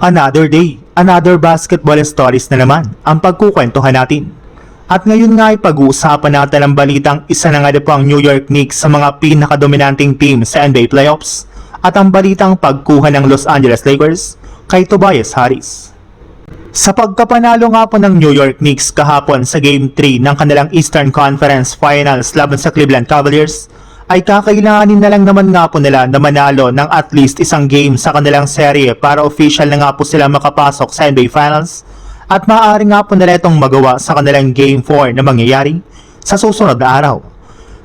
Another day, another basketball stories na naman ang pagkukwentuhan natin. At ngayon nga ay pag-uusapan natin ang balitang isa na nga po ang New York Knicks sa mga pinakadominanting team sa NBA playoffs at ang balitang pagkuha ng Los Angeles Lakers kay Tobias Harris. Sa pagkapanalo nga po ng New York Knicks kahapon sa Game 3 ng kanilang Eastern Conference Finals laban sa Cleveland Cavaliers, ay kakailanganin na lang naman nga po nila na manalo ng at least isang game sa kanilang serye para official na nga po sila makapasok sa NBA Finals at maaari nga po nila itong magawa sa kanilang Game 4 na mangyayari sa susunod na araw.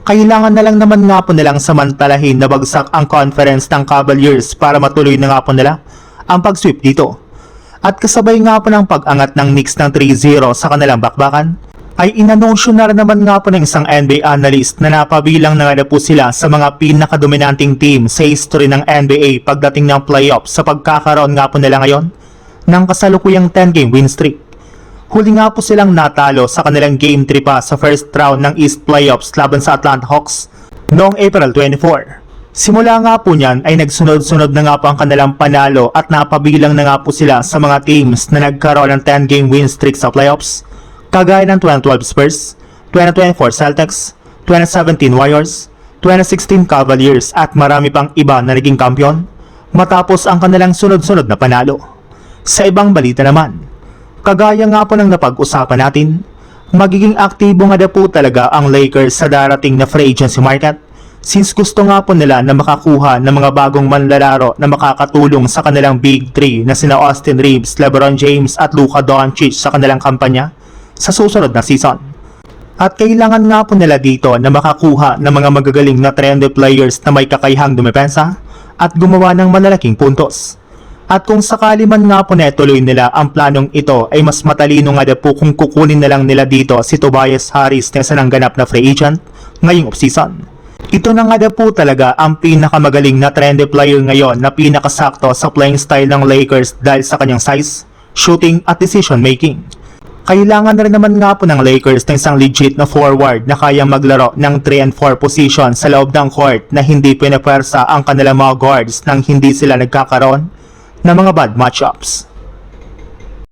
Kailangan na lang naman nga po nilang samantalahin na bagsak ang conference ng Cavaliers para matuloy na nga po nila ang pag-sweep dito. At kasabay nga po ng pag-angat ng Knicks ng 3-0 sa kanilang bakbakan, ay inanunsyo na rin naman nga po ng isang NBA analyst na napabilang na nga po sila sa mga pinakadominanting team sa history ng NBA pagdating ng playoffs sa pagkakaroon nga po nila ngayon ng kasalukuyang 10-game win streak. Huli nga po silang natalo sa kanilang Game 3 pa sa first round ng East Playoffs laban sa Atlanta Hawks noong April 24. Simula nga po niyan ay nagsunod-sunod na nga po ang kanilang panalo at napabilang na nga po sila sa mga teams na nagkaroon ng 10-game win streak sa playoffs, kagaya ng 2012 Spurs, 2024 Celtics, 2017 Warriors, 2016 Cavaliers at marami pang iba na naging kampiyon matapos ang kanilang sunod-sunod na panalo. Sa ibang balita naman, kagaya nga po ng napag-usapan natin, magiging aktibo nga na po talaga ang Lakers sa darating na free agency market since gusto nga po nila na makakuha ng mga bagong manlalaro na makakatulong sa kanilang Big 3 na sina Austin Reeves, LeBron James at Luka Doncic sa kanilang kampanya sa susunod na season. At kailangan nga po nila dito na makakuha ng mga magagaling na trendy players na may kakayahang dumepensa at gumawa ng malalaking puntos. At kung sakali man nga po na ituloy nila ang planong ito ay mas matalino nga po kung kukunin na lang nila dito si Tobias Harris na isa ng ganap na free agent ngayong offseason. Ito na nga po talaga ang pinakamagaling na trendy player ngayon na pinakasakto sa playing style ng Lakers dahil sa kanyang size, shooting at decision making. Kailangan na rin naman nga po ng Lakers ng isang legit na forward na kayang maglaro ng 3 and 4 position sa loob ng court na hindi pinapwersa ang kanilang mga guards nang hindi sila nagkakaroon ng mga bad matchups.